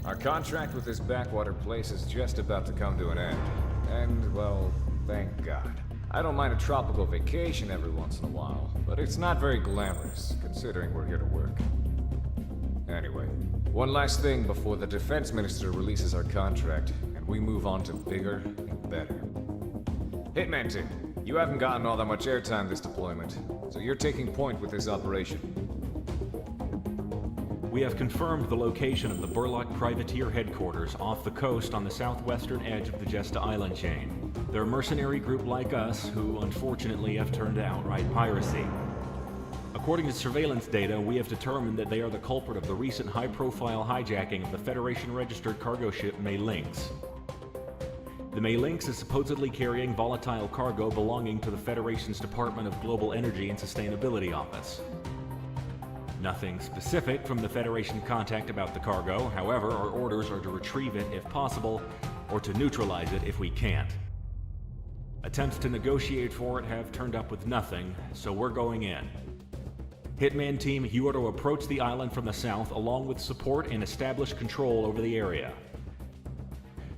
Our contract with this backwater place is just about to come to an end. And, well, thank God. I don't mind a tropical vacation every once in a while, but it's not very glamorous, considering we're here to work. Anyway, one last thing before the defense minister releases our contract, and we move on to bigger and better. Hitman team, you haven't gotten all that much airtime this deployment, so you're taking point with this operation. We have confirmed the location of the Burlock Privateer headquarters off the coast on the southwestern edge of the Jesta Island chain. They're a mercenary group like us who, unfortunately, have turned to outright piracy. According to surveillance data, we have determined that they are the culprit of the recent high-profile hijacking of the Federation-registered cargo ship May Lynx. The May Lynx is supposedly carrying volatile cargo belonging to the Federation's Department of Global Energy and Sustainability Office. Nothing specific from the Federation contact about the cargo. However, our orders are to retrieve it if possible, or to neutralize it if we can't. Attempts to negotiate for it have turned up with nothing, so we're going in. Hitman team, you are to approach the island from the south along with support and establish control over the area.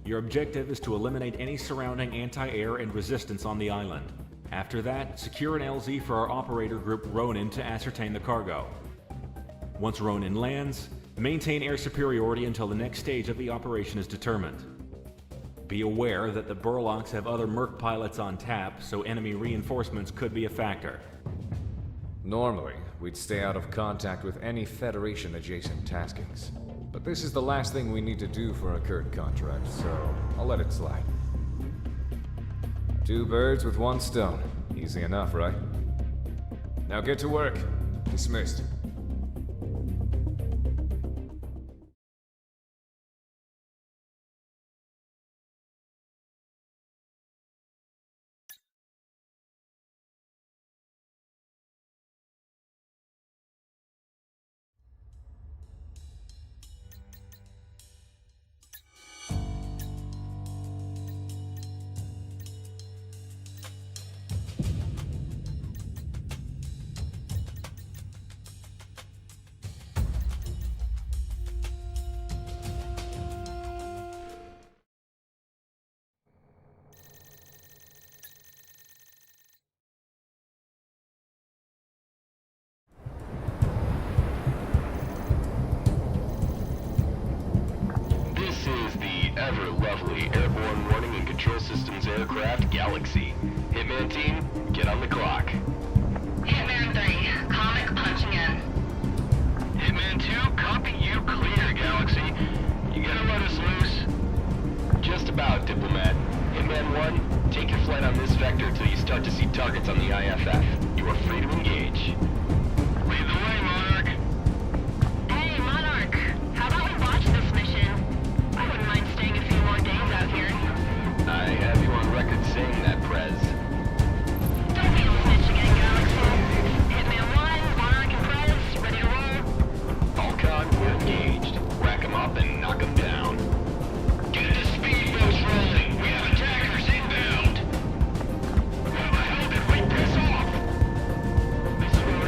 Your objective is to eliminate any surrounding anti-air and resistance on the island. After that, secure an LZ for our operator group Ronin to ascertain the cargo. Once Ronin lands, maintain air superiority until the next stage of the operation is determined. Be aware that the Burlocks have other Merc pilots on tap, so enemy reinforcements could be a factor. Normally, we'd stay out of contact with any Federation-adjacent taskings. But this is the last thing we need to do for a current contract, so I'll let it slide. Two birds with one stone. Easy enough, right? Now get to work. Dismissed. ever-lovely airborne warning and control systems aircraft Galaxy. Hitman team, get on the clock. Hitman 3, comic punching in. Hitman 2, copy you clear, Galaxy. You gonna let us loose? Just about, Diplomat. Hitman 1, take your flight on this vector till you start to see targets on the IFF. You are free to engage. Lead the way, Monarch. Hey, Monarch. How about we watch this mission? I wouldn't mind staying a few more days out here. I have you on record saying that, Prez. Don't be a snitch again, Galaxy. Hitman 1, Monarch and Prez, ready to roll? Falcon, we're engaged. Rack 'em up and knock 'em down. Get the speedboats rolling. We have attackers inbound. How the hell did we piss off? This is where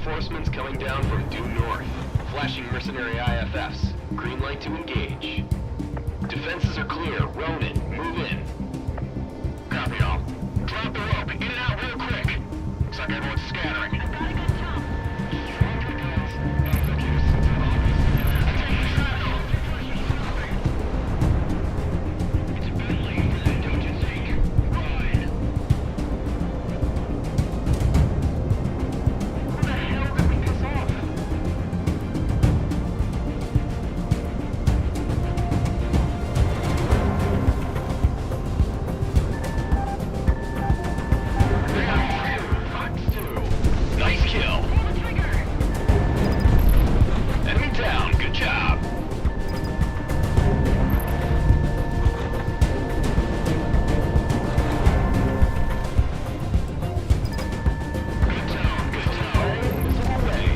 Reinforcements coming down from due north. Flashing mercenary IFFs. Green light to engage. Defenses are clear. Ronan, move in. Copy all. Drop the rope. In and out real quick. Looks like everyone's scattering. I've got a good jump. Who the hell did we piss off? Nice kill. Pull the trigger. Enemy down. Good job. Good tone. Good tone. Missile away.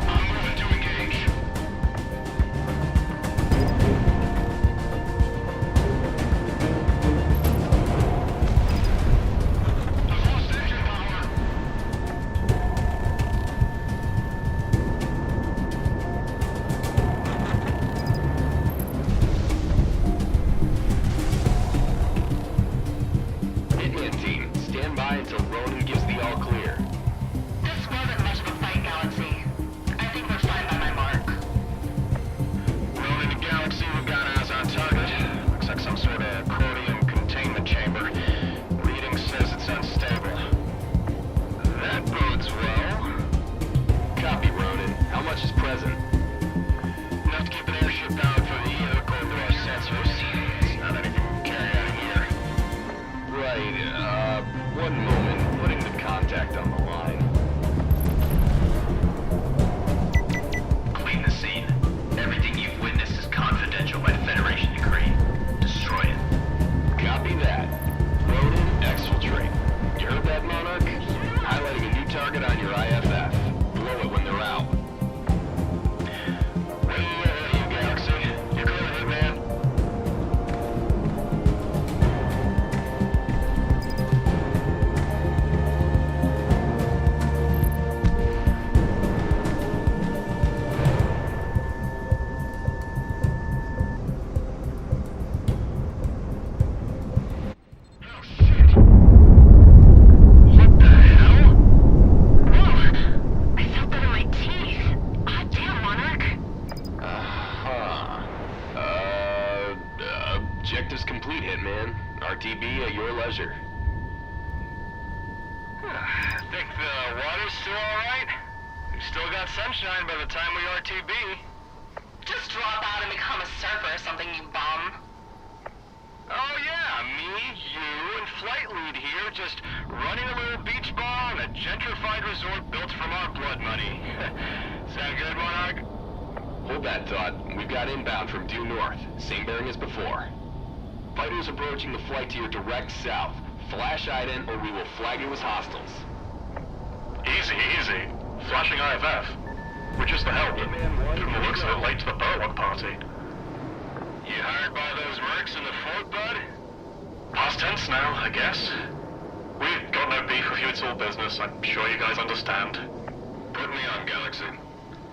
I'm moving to engage. I've lost engine power. Hitman team, stand by until Ronan gives the all clear. This wasn't much of a fight, Galaxy. I think we're fine by my mark. Ronan and Galaxy, we've got eyes on target. Looks like some sort of chromium containment chamber. Reading says it's unstable. That bodes well. Copy, Ronan. How much is present? Enough to keep an airship powered for the year, according to our sensors. It's not anything we can carry out of here. Right, one moment. Putting the contact on the line. Clean the scene. Everything you've witnessed is confidential by Federation decree. Destroy it. Copy that. Ronan, exfiltrate. You heard that, Monarch? Highlighting a new target on your IFF. Blow it when they're out. Way ahead of you, Galaxy. You clear, Hitman? Oh, shit. What the hell? Whoa! I felt that in my teeth. Ah, damn, Monarch. Uh-huh. Objectives complete, Hitman. RTB at your leisure. Think the water's still alright? We've still got sunshine by the time we RTB. Just drop out and become a surfer or something, you bum. Oh yeah, me, you, and Flight Lead here just running a little beach ball in a gentrified resort built from our blood money. Sound good, Monarch? Hold that thought. We've got inbound from due north. Same bearing as before. Fighters approaching the flight to your direct south. Flash ident or we will flag you as hostiles. Easy, easy. Flashing IFF. We're just the help. From the looks of it, late to the Burlock party. You hired by those mercs in the fort, bud? Past tense now, I guess. We've got no beef with you, it's all business. I'm sure you guys understand. Put me on, Galaxy.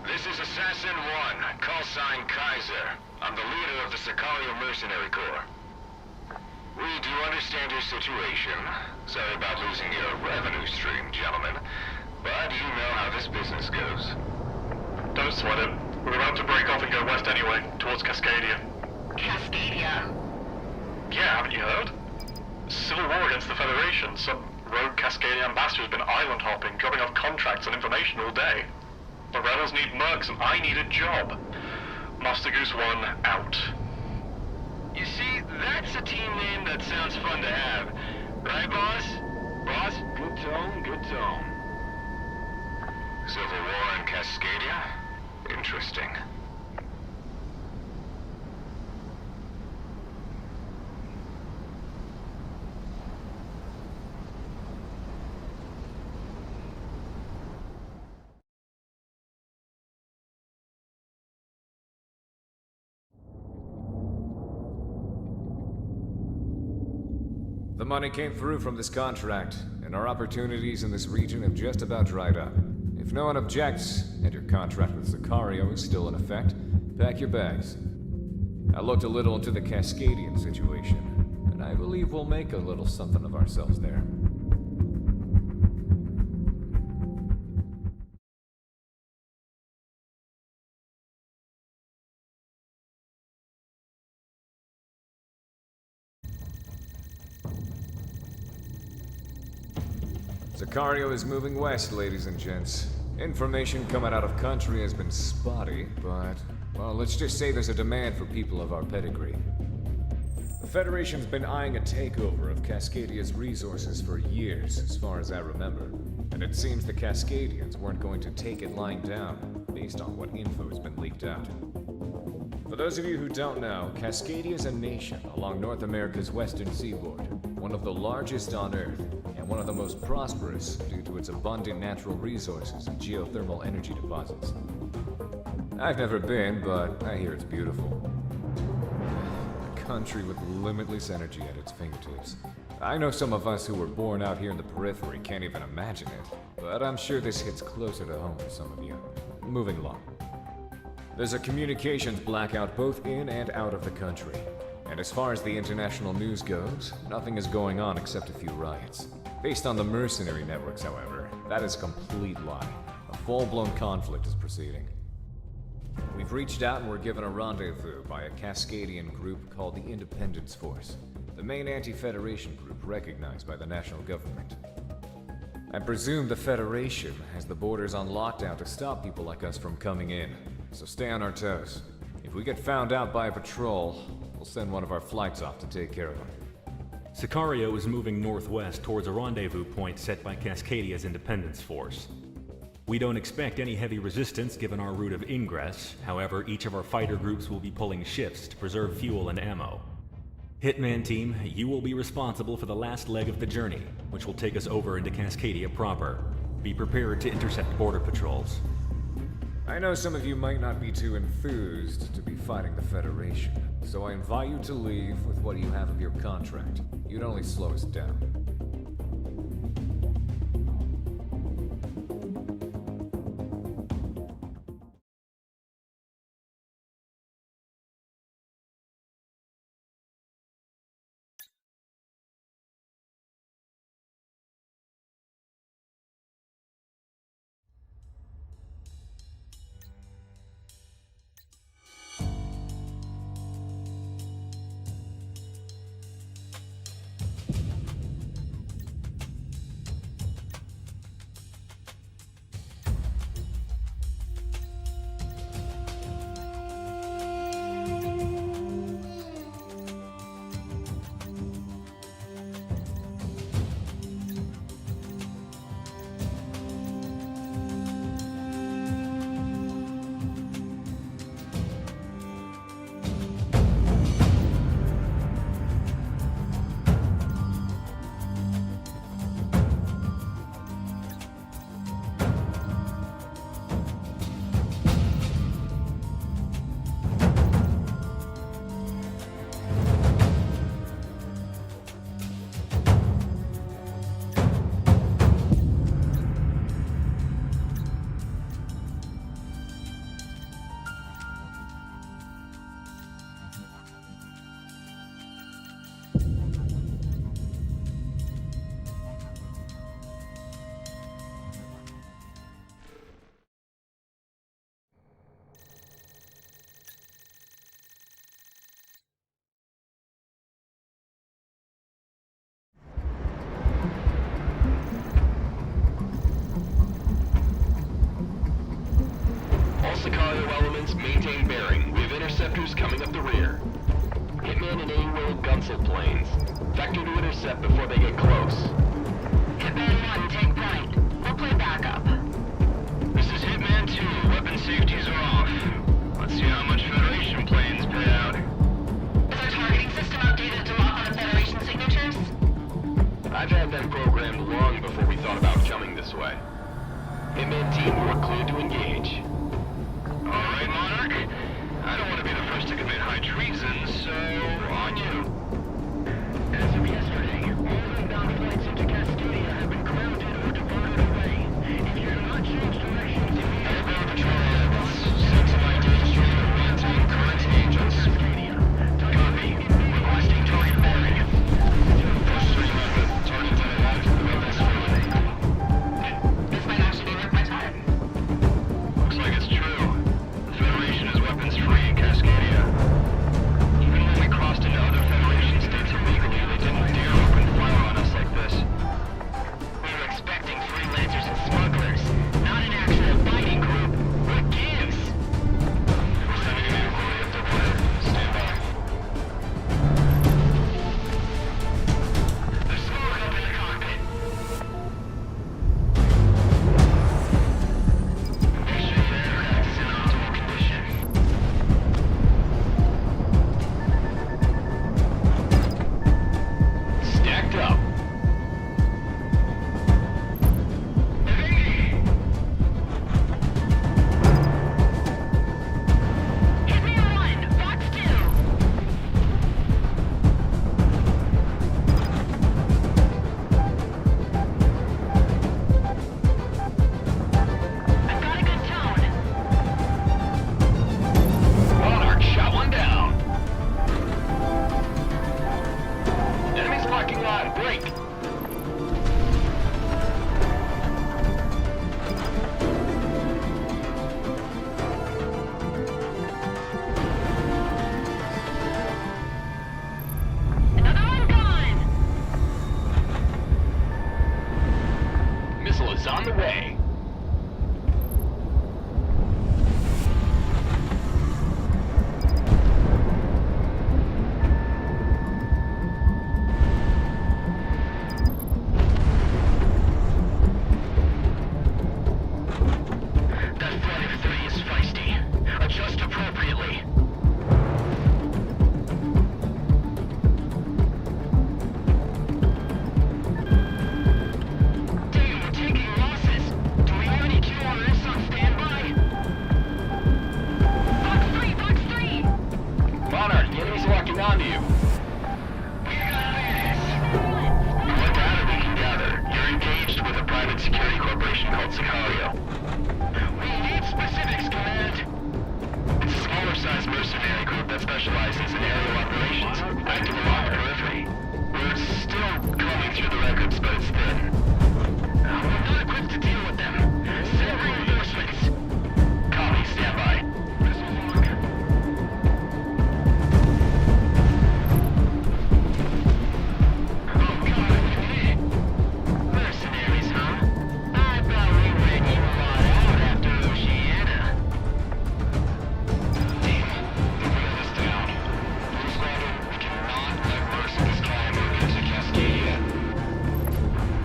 This is Assassin 1, call sign Kaiser. I'm the leader of the Sicario Mercenary Corps. We do understand your situation. Sorry about losing your revenue stream, gentlemen. But you know how this business goes. Don't sweat it. We're about to break off and go west anyway, towards Cascadia. Cascadia. Yeah, haven't you heard? Civil war against the Federation. Some rogue Cascadia ambassador's been island hopping, dropping off contracts and information all day. The rebels need mercs and I need a job. Master Goose 1, out. You see, that's a team name that sounds fun to have. Right, boss? Boss? Good tone, good tone. Civil War in Cascadia? Interesting. The money came through from this contract, and our opportunities in this region have just about dried up. If no one objects, and your contract with Sicario is still in effect, pack your bags. I looked a little into the Cascadian situation, and I believe we'll make a little something of ourselves there. Sicario is moving west, ladies and gents. Information coming out of country has been spotty, but, well, let's just say there's a demand for people of our pedigree. The Federation's been eyeing a takeover of Cascadia's resources for years, as far as I remember. And it seems the Cascadians weren't going to take it lying down, based on what info has been leaked out. For those of you who don't know, Cascadia is a nation along North America's western seaboard, one of the largest on Earth, and one of the most prosperous due to its abundant natural resources and geothermal energy deposits. I've never been, but I hear it's beautiful. A country with limitless energy at its fingertips. I know some of us who were born out here in the periphery can't even imagine it, but I'm sure this hits closer to home for some of you. Moving along. There's a communications blackout both in and out of the country. And as far as the international news goes, nothing is going on except a few riots. Based on the mercenary networks, however, that is a complete lie. A full-blown conflict is proceeding. We've reached out and were given a rendezvous by a Cascadian group called the Independence Force, the main anti-Federation group recognized by the national government. I presume the Federation has the borders on lockdown to stop people like us from coming in, so stay on our toes. If we get found out by a patrol, we'll send one of our flights off to take care of them. Sicario is moving northwest towards a rendezvous point set by Cascadia's Independence Force. We don't expect any heavy resistance given our route of ingress, however, each of our fighter groups will be pulling shifts to preserve fuel and ammo. Hitman Team, you will be responsible for the last leg of the journey, which will take us over into Cascadia proper. Be prepared to intercept border patrols. I know some of you might not be too enthused to be fighting the Federation, so I invite you to leave with what you have of your contract. You'd only slow us down. Sicario elements maintain bearing. We have interceptors coming up the rear. Hitman and A-Will Gunsel planes. Vector to intercept before they get close. Hitman 1, take point. We'll play backup. This is Hitman 2. Weapon safeties are off. Let's see how much Federation planes pay out. Is our targeting system updated to lock on the Federation signatures? I've had them programmed long before we thought about coming this way. Hitman Team, we're clear to engage. Alright, Monarch. I don't want to be the first to commit high treason, so on you. As of yesterday, all inbound flights into Cascadia have been on, break! Another one gone! Missile is on the way. That flight of 3 is feisty. Adjust appropriately. Damn, we're taking losses. Do we have any QRS on standby? Box 3! Monarch, the enemy's locking onto you. We got this! What data we can gather? You're engaged with a private security corporation called Sicario. We need specifics, Command! It's a smaller-sized mercenary group that specializes in aerial operations, active along the periphery. We're still combing through the records, but it's thin. We're not equipped to deal with them. Send reinforcements. Copy, stand by. Oh god, we did it! Mercenaries, huh? I thought we ran you lot out after Oceana. Damn, the wheel is down. Blue Squadron, we cannot let mercenaries try and move into Cascadia.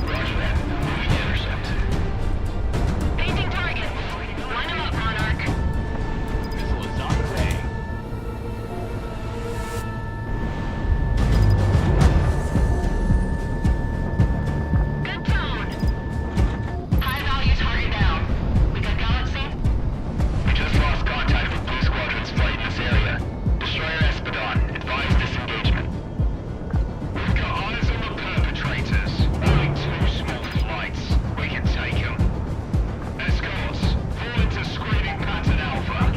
Roger that. Moving to intercept. Painting targets. Line them up, Monarch. Missile is on the way. Good tone. High value target down. We got Galaxy? We just lost contact with Blue Squadron's flight in this area. Destroyer Espadon, advise disengagement. We've got eyes on the perpetrators. Only 2 small flights. We can take them. Escorts, fall into screening pattern Alpha.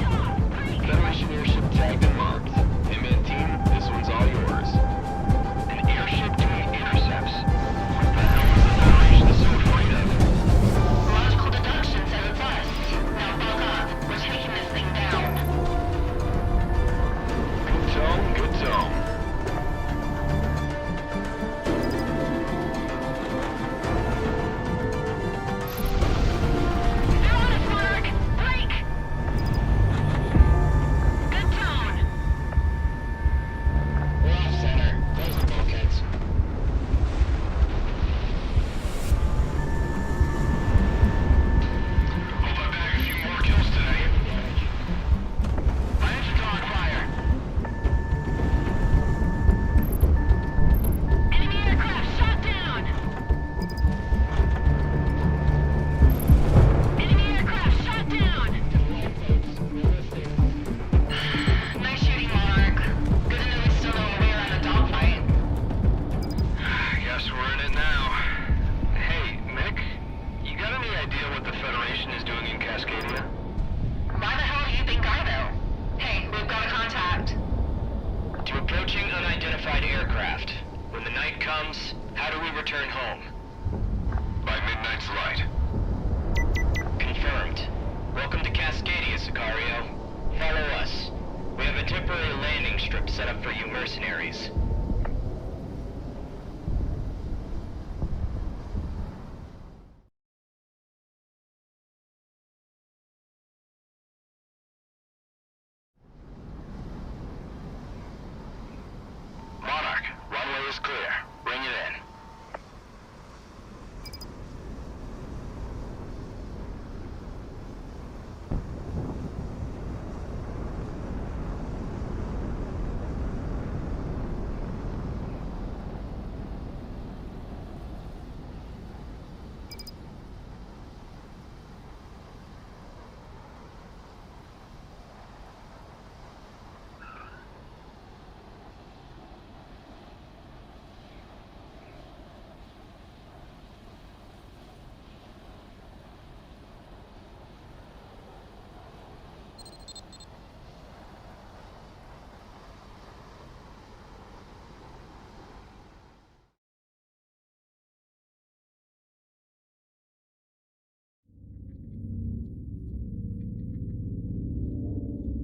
Federation airship tagged and marked. Hitman team, this one's all yours. An airship doing intercepts? What the hell is the Federation so afraid of? Logical deduction says it's us. Now buck up. We're taking this thing down. Good tone, good tone. They're on us, Monarch! Break! Good tone. We're off center. Close the bulkheads. Hope I bag a few more kills today. My engine on fire. Enemy aircraft shot down! Enemy aircraft shot down! Nice shooting, Monarch. Good to know we still know a way around a dogfight. Guess we're in it now. Hey, Mick, you got any idea what the Federation is doing in Cascadia? Why the hell do you think I know? Hey, we've got a contact. To approaching unidentified aircraft. When the night comes, how do we return home? By midnight's light. Confirmed. Welcome to Cascadia, Sicario. Follow us. We have a temporary landing strip set up for you mercenaries. Monarch, runway is clear. Bring it in.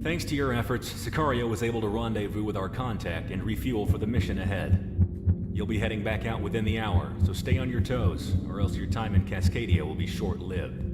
Thanks to your efforts, Sicario was able to rendezvous with our contact and refuel for the mission ahead. You'll be heading back out within the hour, so stay on your toes, or else your time in Cascadia will be short-lived.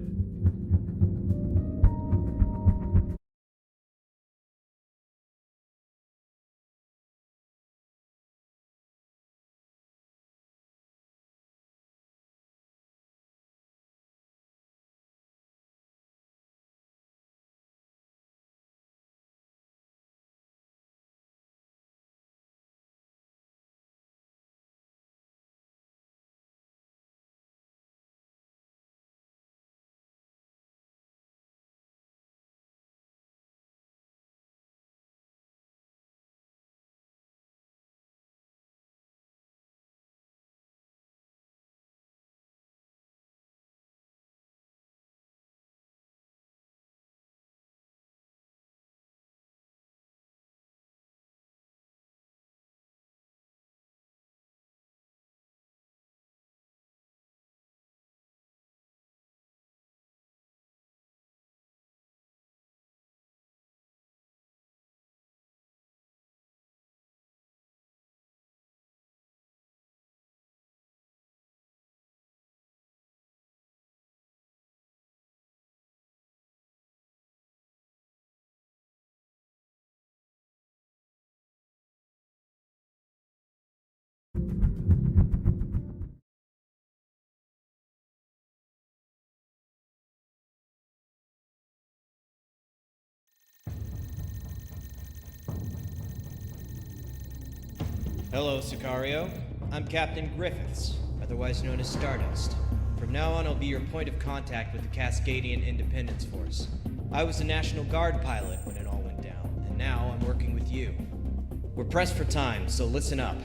Hello, Sicario. I'm Captain Griffiths, otherwise known as Stardust. From now on, I'll be your point of contact with the Cascadian Independence Force. I was a National Guard pilot when it all went down, and now I'm working with you. We're pressed for time, so listen up.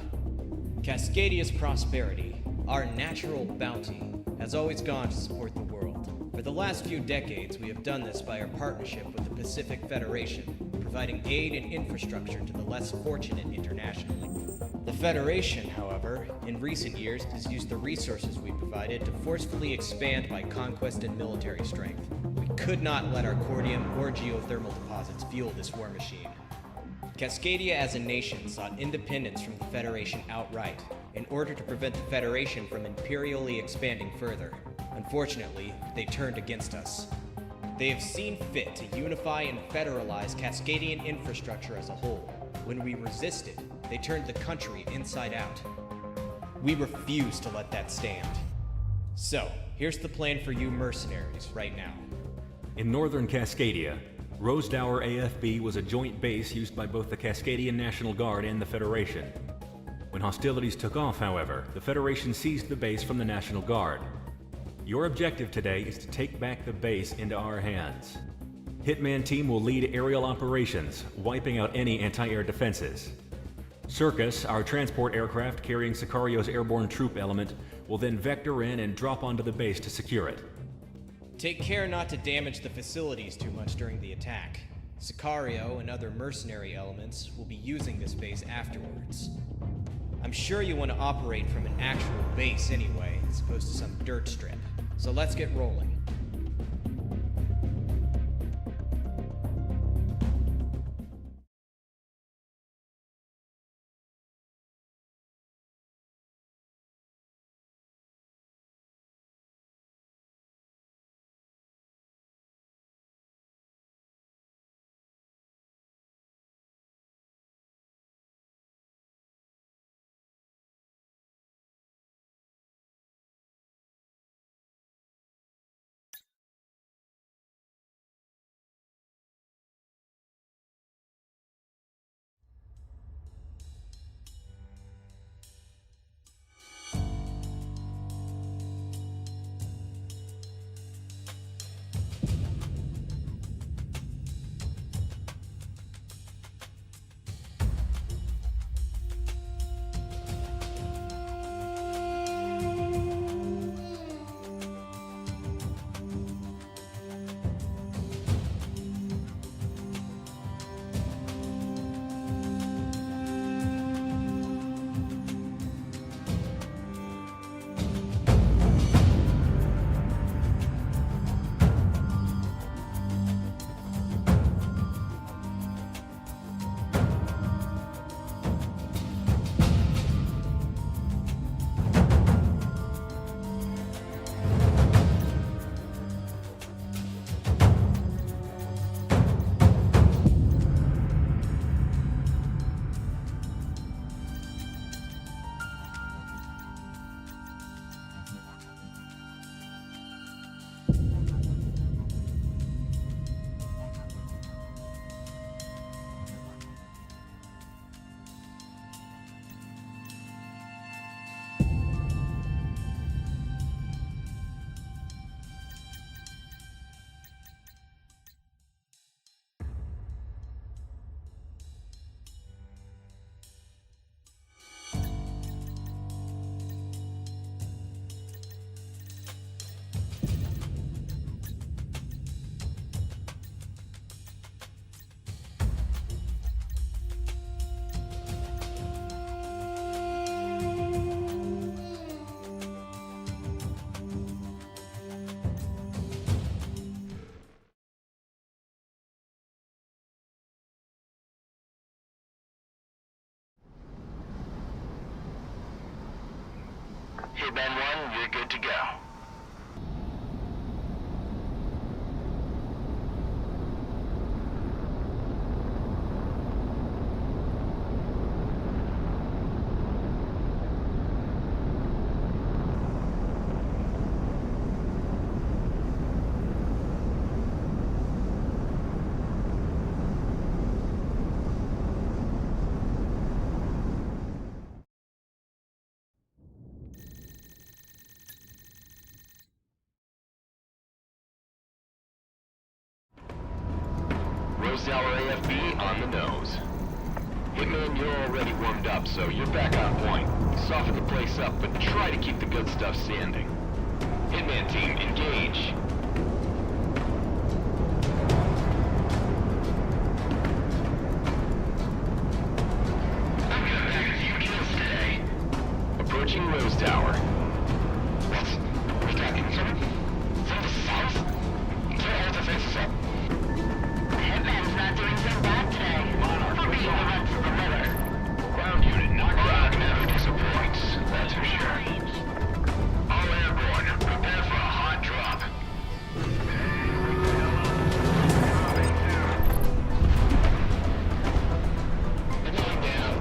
Cascadia's prosperity, our natural bounty, has always gone to support the world. For the last few decades, we have done this by our partnership with the Pacific Federation, providing aid and infrastructure to the less fortunate internationally. The Federation, however, in recent years has used the resources we provided to forcefully expand by conquest and military strength. We could not let our cordium or geothermal deposits fuel this war machine. Cascadia as a nation sought independence from the Federation outright, in order to prevent the Federation from imperially expanding further. Unfortunately, they turned against us. They have seen fit to unify and federalize Cascadian infrastructure as a whole. When we resisted, they turned the country inside out. We refuse to let that stand. So, here's the plan for you mercenaries right now. In northern Cascadia, Rosedower AFB was a joint base used by both the Cascadian National Guard and the Federation. When hostilities took off, however, the Federation seized the base from the National Guard. Your objective today is to take back the base into our hands. Hitman Team will lead aerial operations, wiping out any anti-air defenses. Circus, our transport aircraft carrying Sicario's airborne troop element, will then vector in and drop onto the base to secure it. Take care not to damage the facilities too much during the attack. Sicario and other mercenary elements will be using this base afterwards. I'm sure you want to operate from an actual base anyway, as opposed to some dirt strip. So let's get rolling. Hitman 1, you're good to go. Rose Tower AFB on the nose. Hitman, you're already warmed up, so you're back on point. Soften the place up, but try to keep the good stuff standing. Hitman team, engage. I'm gonna bag a few kills today. Approaching Rose Tower. What? We got incoming? From the south? Turn all defenses up. Hitman's not doing so bad today. For being the run to the litter. Ground unit, not ground never disappoints. That's for sure. All airborne, prepare for a hot drop. Going down.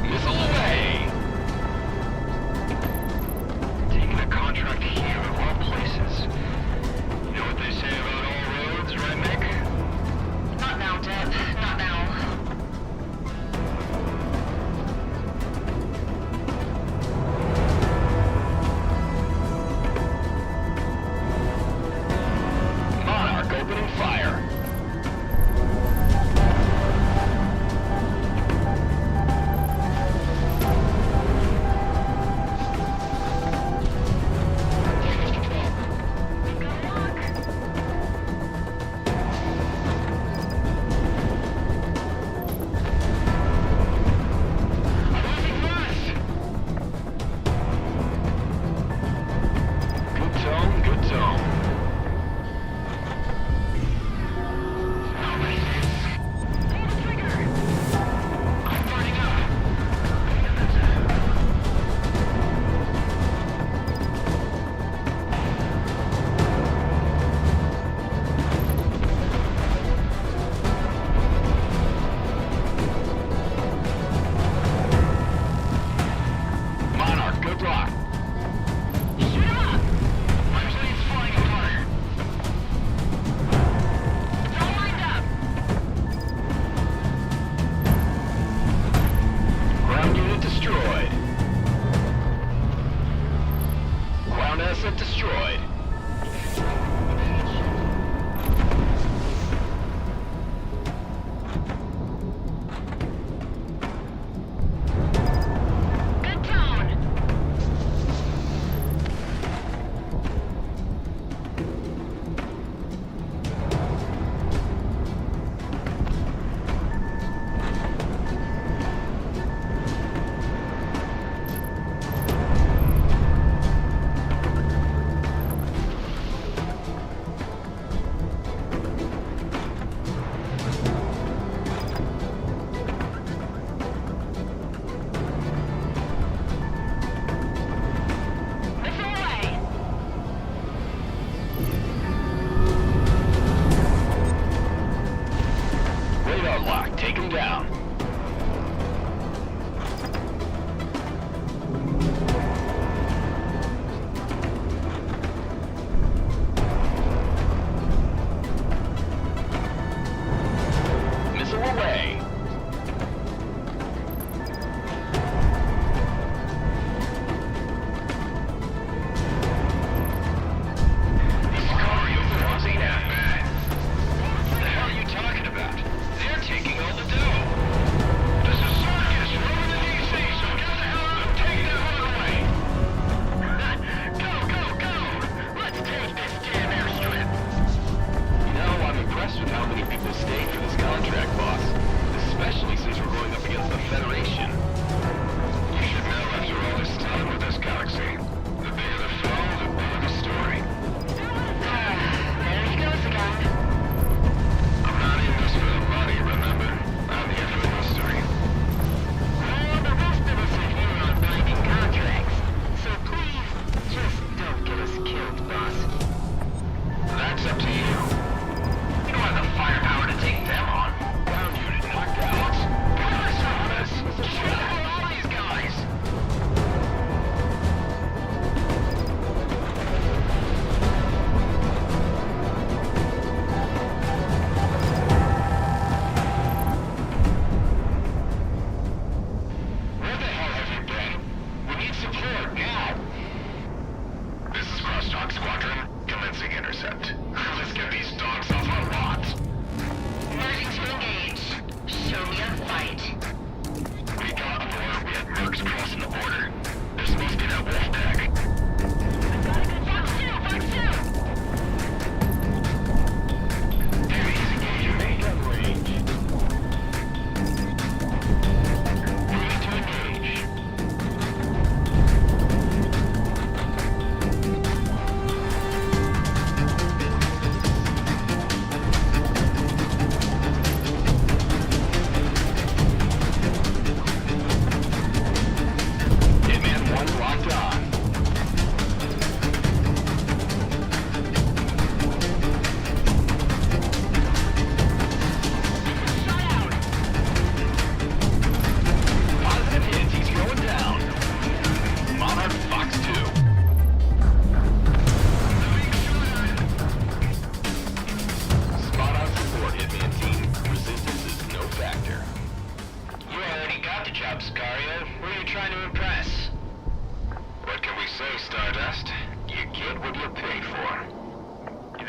Missile away! Taking a contract here of all places.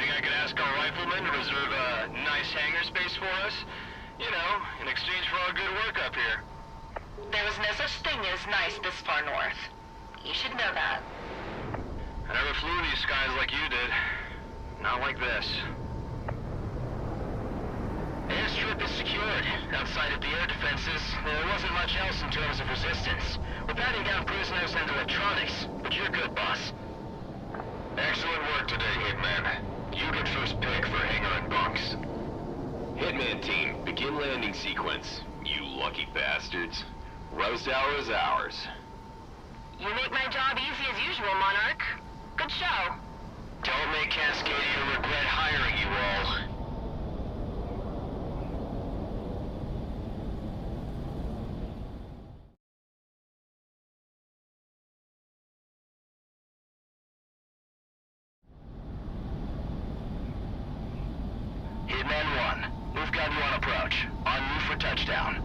think I could ask our riflemen to reserve a nice hangar space for us? You know, in exchange for our good work up here. There is no such thing as nice this far north. You should know that. I never flew these skies like you did. Not like this. Airstrip is secured. Outside of the air defenses, there wasn't much else in terms of resistance. We're patting down prisoners and electronics, but you're good, boss. Excellent work today, Hitman. You get first pick for hangar and bunks. Hitman team, begin landing sequence. You lucky bastards. Roast hour is ours. You make my job easy as usual, Monarch. Good show. Don't make Cascadia regret hiring you all. Hitman 1, we've got you on approach. En route for touchdown.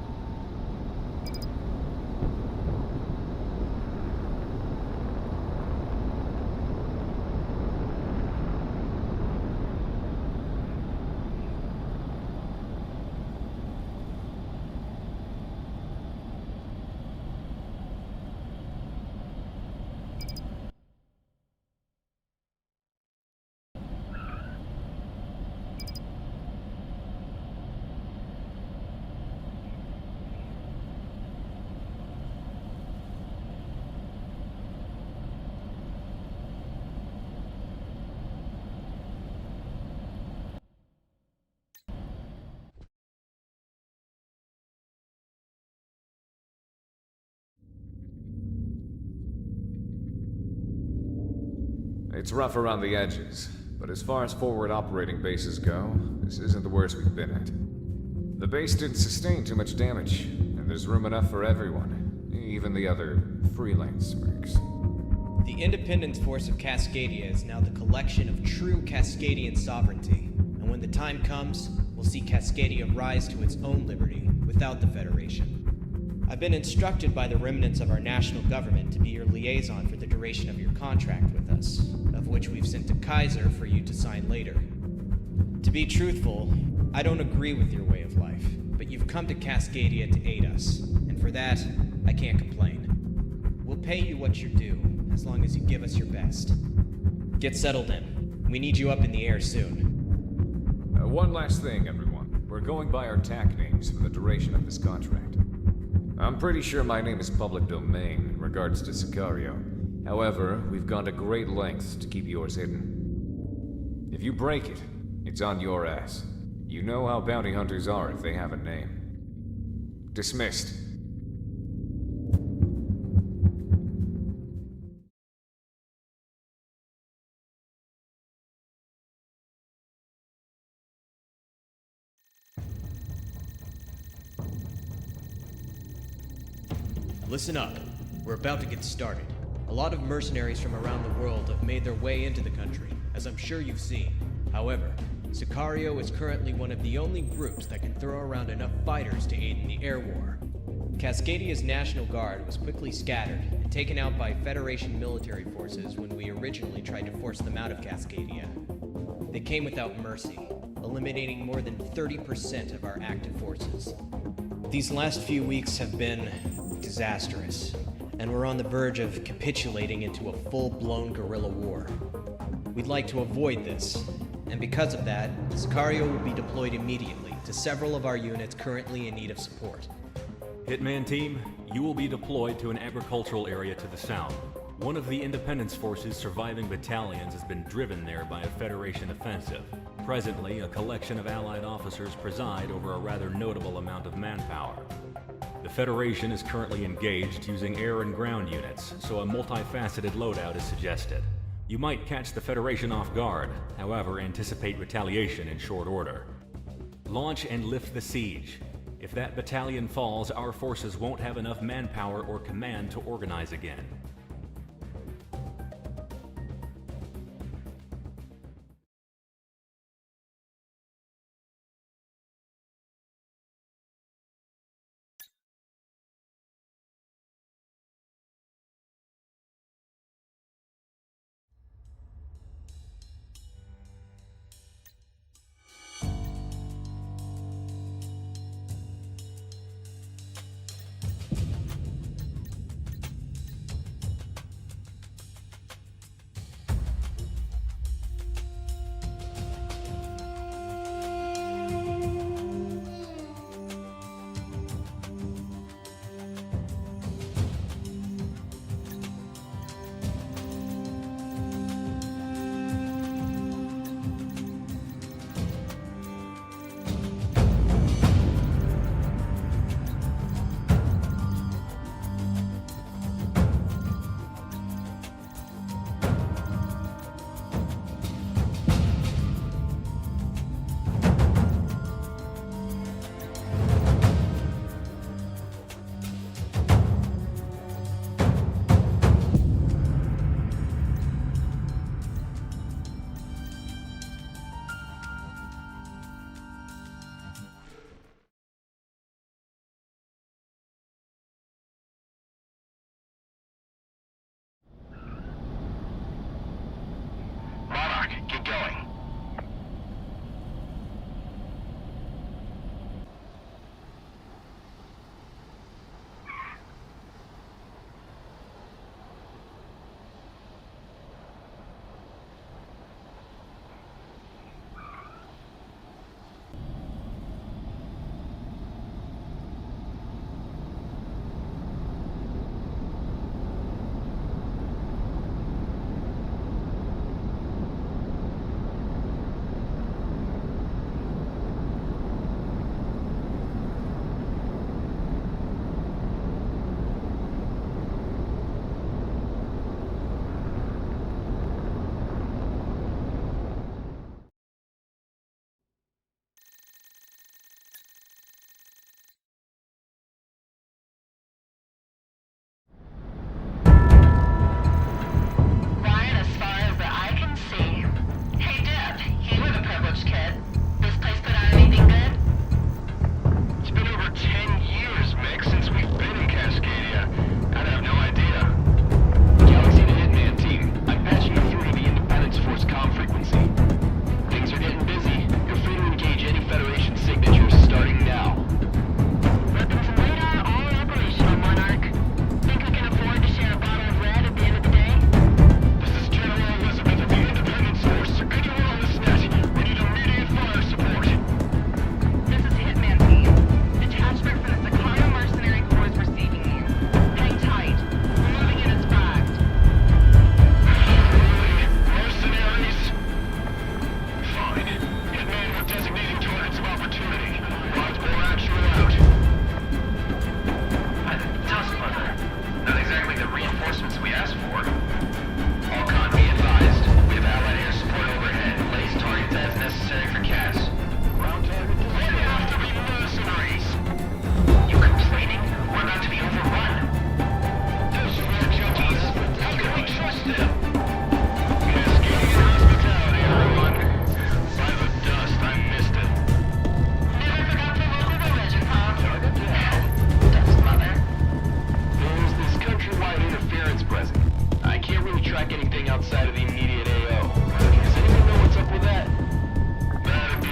It's rough around the edges, but as far as forward operating bases go, this isn't the worst we've been at. The base didn't sustain too much damage, and there's room enough for everyone, even the other freelance mercs. The Independence Force of Cascadia is now the collection of true Cascadian sovereignty, and when the time comes, we'll see Cascadia rise to its own liberty without the Federation. I've been instructed by the remnants of our national government to be your liaison for the duration of your contract with us, of which we've sent to Kaiser for you to sign later. To be truthful, I don't agree with your way of life, but you've come to Cascadia to aid us, and for that, I can't complain. We'll pay you what you're due, as long as you give us your best. Get settled in. We need you up in the air soon. One last thing, everyone. We're going by our TAC names for the duration of this contract. I'm pretty sure my name is public domain in regards to Sicario. However, we've gone to great lengths to keep yours hidden. If you break it, it's on your ass. You know how bounty hunters are if they have a name. Dismissed. Listen up. We're about to get started. A lot of mercenaries from around the world have made their way into the country, as I'm sure you've seen. However, Sicario is currently one of the only groups that can throw around enough fighters to aid in the air war. Cascadia's National Guard was quickly scattered and taken out by Federation military forces when we originally tried to force them out of Cascadia. They came without mercy, eliminating more than 30% of our active forces. These last few weeks have been disastrous, and we're on the verge of capitulating into a full-blown guerrilla war. We'd like to avoid this, and because of that, Sicario will be deployed immediately to several of our units currently in need of support. Hitman team, you will be deployed to an agricultural area to the south. One of the Independence Force's surviving battalions has been driven there by a Federation offensive. Presently, a collection of Allied officers preside over a rather notable amount of manpower. The Federation is currently engaged using air and ground units, so a multifaceted loadout is suggested. You might catch the Federation off guard, however, anticipate retaliation in short order. Launch and lift the siege. If that battalion falls, our forces won't have enough manpower or command to organize again. line. Hitman, we're designating targets of opportunity. Odds more actual out. By the dust mother. Not exactly the reinforcements we asked for. All con, be advised. We have allied air support overhead. Place targets as necessary for CAS. Ground target destroyed. They have to be mercenaries. You complaining? We're about to be overrun. Those red junkies. How can we trust them? Cascadian hospitality, everyone. By the dust, I missed it. Never forgot the local religion, huh? Dust mother. There's this countrywide interference present. I can't really track anything outside of the immediate AO. Does anyone know what's up with that? That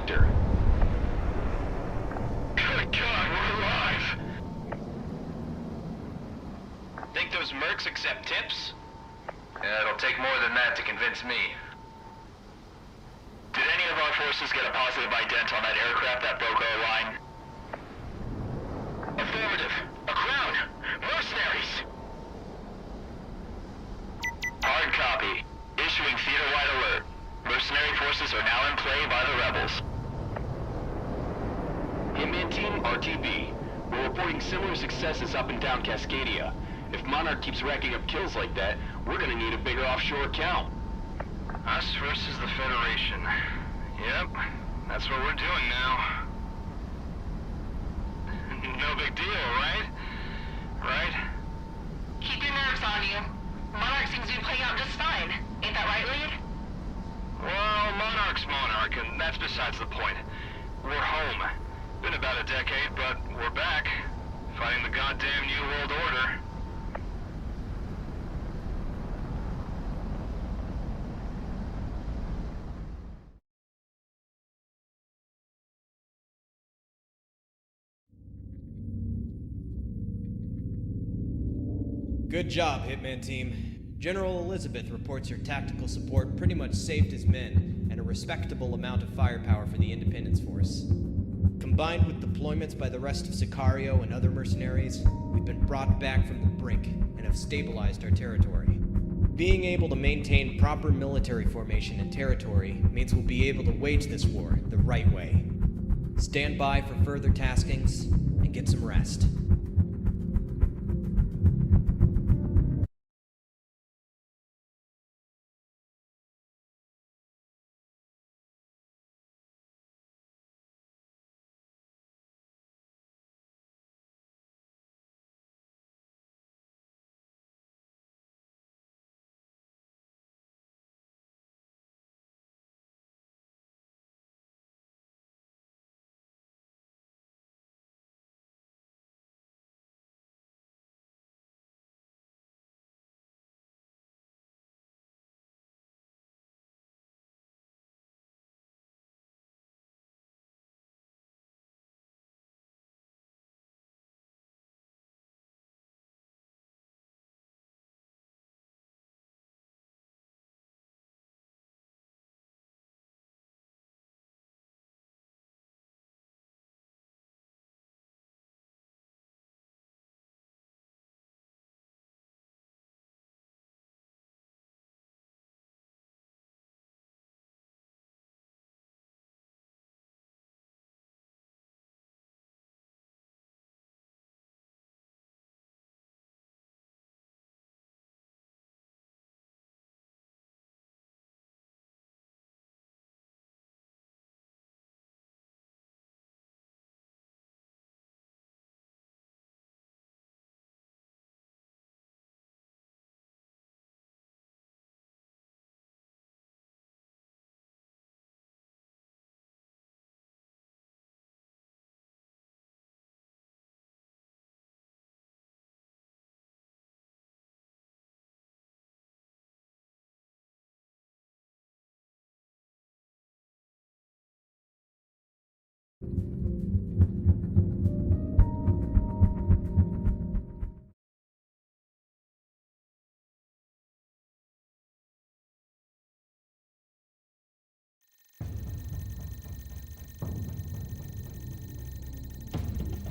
vector. Good God, we're alive! Think those mercs accept tips? Yeah, it'll take more than that to convince me. Did any of our forces get a positive ident on that aircraft that broke our line? Affirmative. A crowd. Mercenaries. Hard copy. Issuing theater-wide alert. Mercenary forces are now in play by the rebels. Hitman Team, RTB. We're reporting similar successes up and down Cascadia. If Monarch keeps racking up kills like that, we're gonna need a bigger offshore account. Us versus the Federation. Yep, that's what we're doing now. No big deal, right? Right? Keep your nerves on you. Monarch seems to be playing out just fine. Ain't that right, Lead? Well, Monarch's Monarch, and that's besides the point. We're home. Been about a decade, but we're back. Fighting the goddamn New World Order. Good job, Hitman Team. General Elizabeth reports your tactical support pretty much saved his men, and a respectable amount of firepower for the Independence Force. Combined with deployments by the rest of Sicario and other mercenaries, we've been brought back from the brink and have stabilized our territory. Being able to maintain proper military formation and territory means we'll be able to wage this war the right way. Stand by for further taskings and get some rest.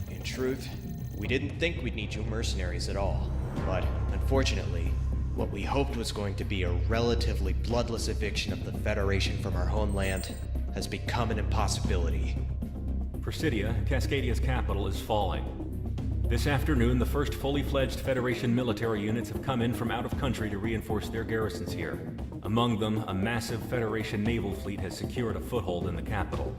In truth, we didn't think we'd need you mercenaries at all. But, unfortunately, what we hoped was going to be a relatively bloodless eviction of the Federation from our homeland has become an impossibility. Presidia, Cascadia's capital, is falling. This afternoon, the first fully fledged Federation military units have come in from out of country to reinforce their garrisons here. Among them, a massive Federation naval fleet has secured a foothold in the capital.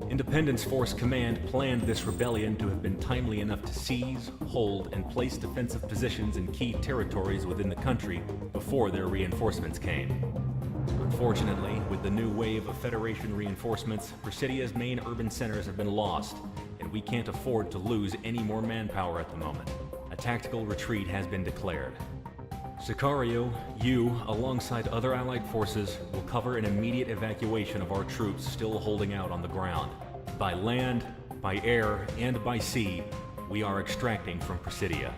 Independence Force Command planned this rebellion to have been timely enough to seize, hold, and place defensive positions in key territories within the country before their reinforcements came. Unfortunately, with the new wave of Federation reinforcements, Presidia's main urban centers have been lost, and we can't afford to lose any more manpower at the moment. A tactical retreat has been declared. Sicario, you, alongside other Allied forces, will cover an immediate evacuation of our troops still holding out on the ground. By land, by air, and by sea, we are extracting from Presidia.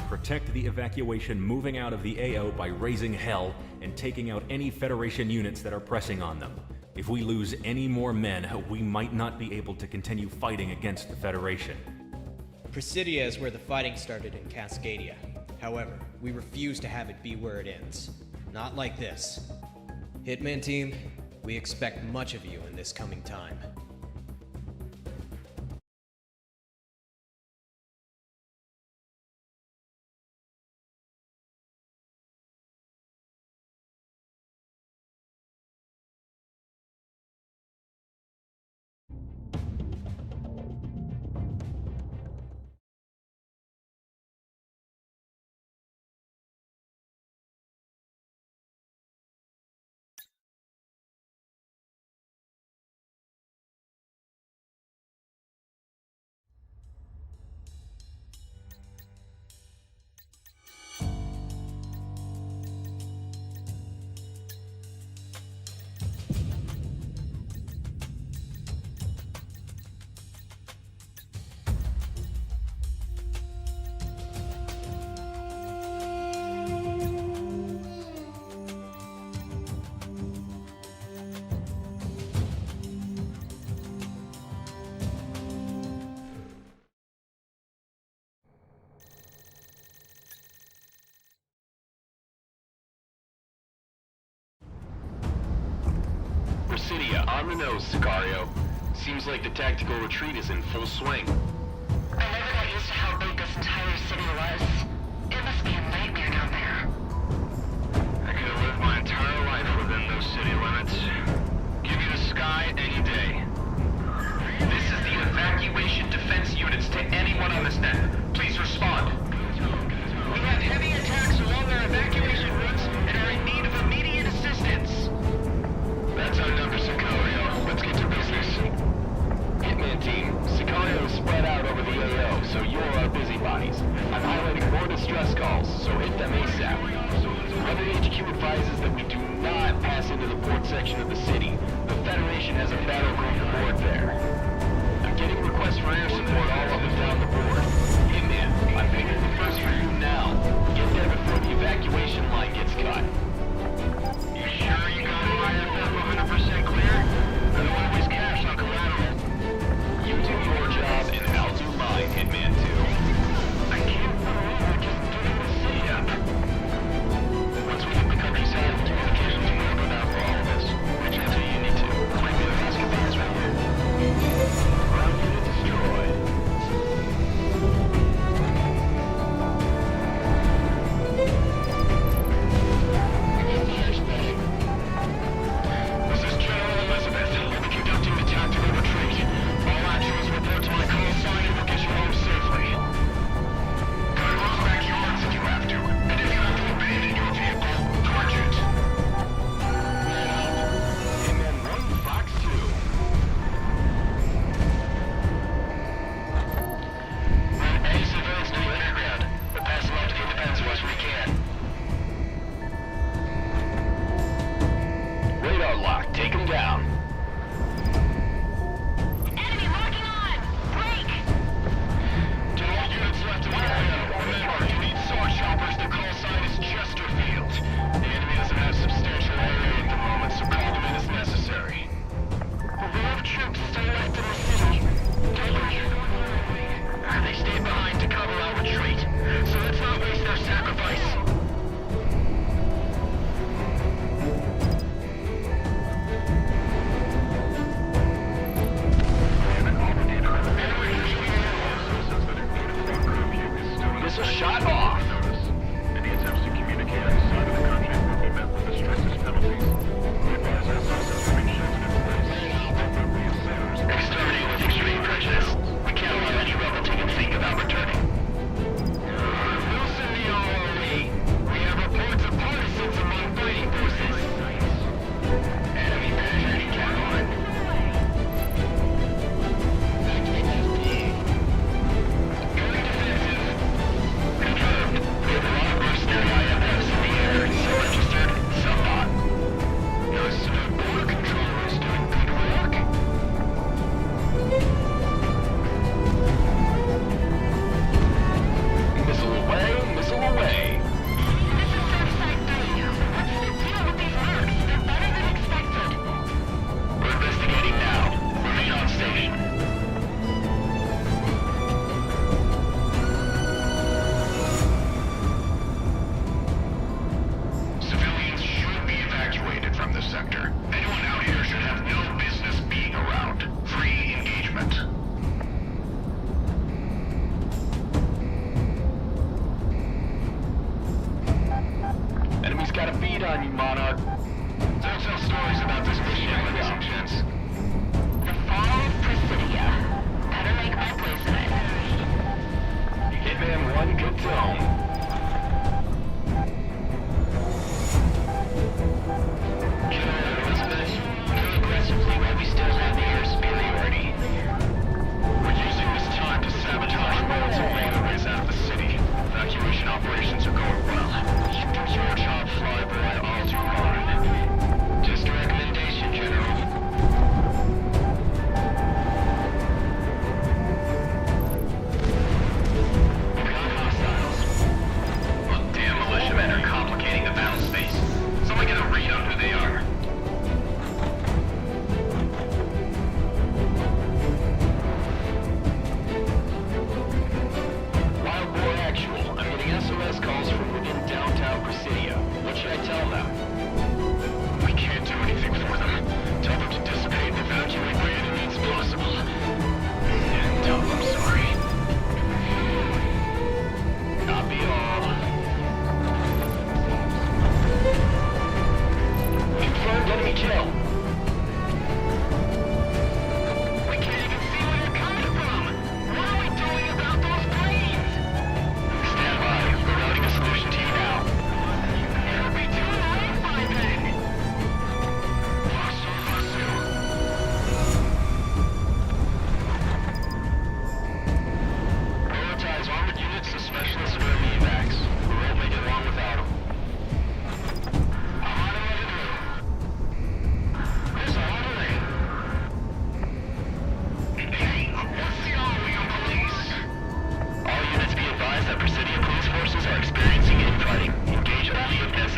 Protect the evacuation moving out of the AO by raising hell and taking out any Federation units that are pressing on them. If we lose any more men, we might not be able to continue fighting against the Federation. Presidia is where the fighting started in Cascadia. However, we refuse to have it be where it ends. Not like this. Hitman team, we expect much of you in this coming time. Presidia, on the nose, Sicario. Seems like the tactical retreat is in full swing. I never got used to how big this entire city was. It must be a nightmare down there. I could have lived my entire life within those city limits. Give you the sky any day. This is the evacuation defense units to anyone on this net. Please respond. We have heavy attacks along our evacuation routes and are in need of immediate assistance. That's our number, Sicario. Let's get to business. Hitman team, Sicario is spread out over the AO, so you're our busybodies. I'm highlighting more distress calls, so hit them ASAP. Weather HQ advises that we do not pass into the port section of the city. The Federation has a battle group aboard there. I'm getting requests for air support all up and down the board. Hitman, I'm picking the first for you now. Get there before the evacuation line gets cut. You sure you got IFF 100% clear? I don't always cash on collateral. You do your job, and I'll do mine, Hitman 2. I can't believe we're just getting the city up. Once we hit the countryside, communications will go down for all of us. Reach out to you need to. Might be the best advance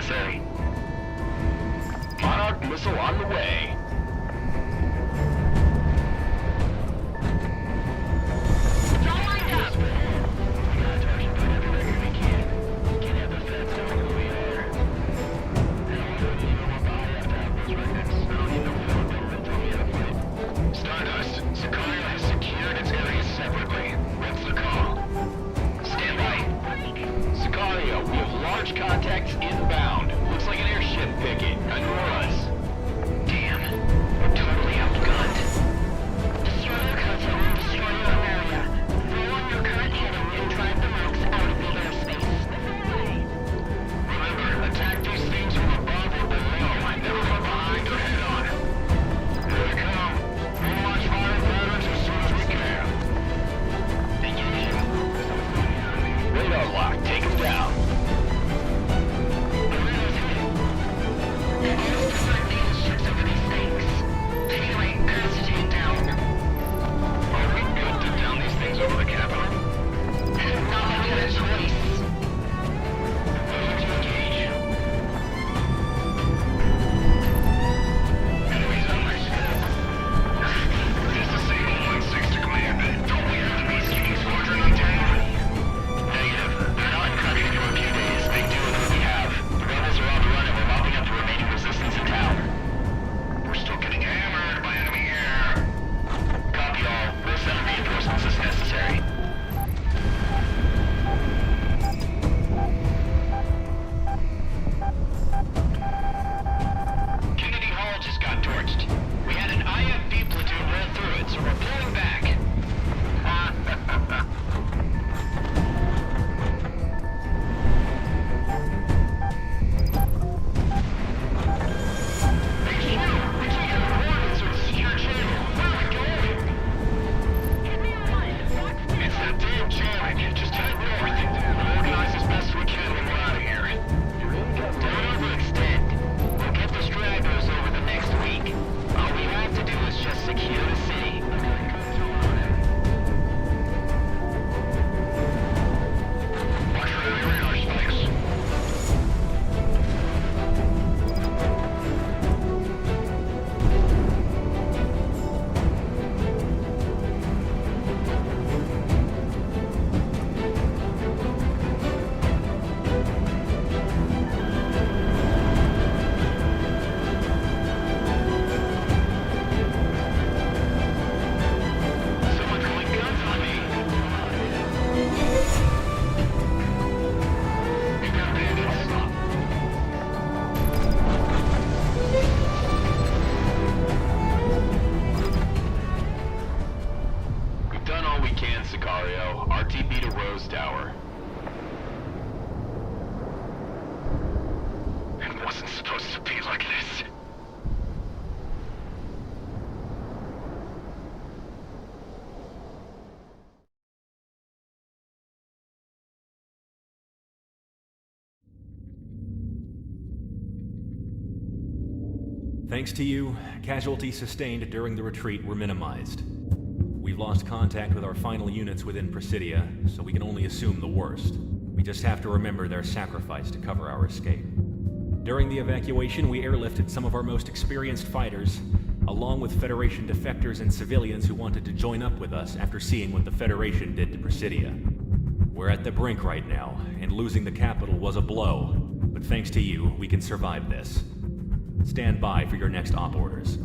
necessary. Monarch missile on the way. Don't wind up! We gotta target point everywhere we can. Can't have the feds knowing who we are. I don't even know what I have to have those records. I don't need no film to tell me how to fight. Stardust, Sicario has secured its area separately. What's the call? Stand by. Sicario, we have large contacts inbound. Looks like an airship picket. Ignore us. Damn. We're totally outgunned. Destroy their console and destroy your own area. Roll on your current heading and drive the mercs out of the airspace. Remember, attack these things from above or below. Never from behind or head on. Here they come. We'll launch fire patterns as soon as we can. Radar lock. Take them down. Are we good to down these things over the Capitol? Enemies on my scope. This is Signal 1-6 to command. Don't we have the Beast King Squadron on town? Negative. They're not in country for a few days. Make do with what we have. The rebels are on the run and we're mopping up the remaining resistance in town. We're still getting hammered by enemy air. Copy all. We'll send reinforcements as necessary. Kennedy Hall just got torched. We had an IFB platoon roll through it, so we're pulling back. We can't get the coordinates or the secure channel. Where are we going? It's that damn channel. Just head north. We'll organize as best we can when we're out of here. Don't overextend. We'll get the stragglers over the next week. All we have to do is just secure the city. Watch for enemy radar spikes. Someone's calling guns on me. We've got bandits. We've done all we can, Sicario. RTB to Rose Tower. It wasn't supposed to be like this. Thanks to you, casualties sustained during the retreat were minimized. We've lost contact with our final units within Presidia, so we can only assume the worst. We just have to remember their sacrifice to cover our escape. During the evacuation, we airlifted some of our most experienced fighters, along with Federation defectors and civilians who wanted to join up with us after seeing what the Federation did to Presidia. We're at the brink right now, and losing the capital was a blow. But thanks to you, we can survive this. Stand by for your next op orders.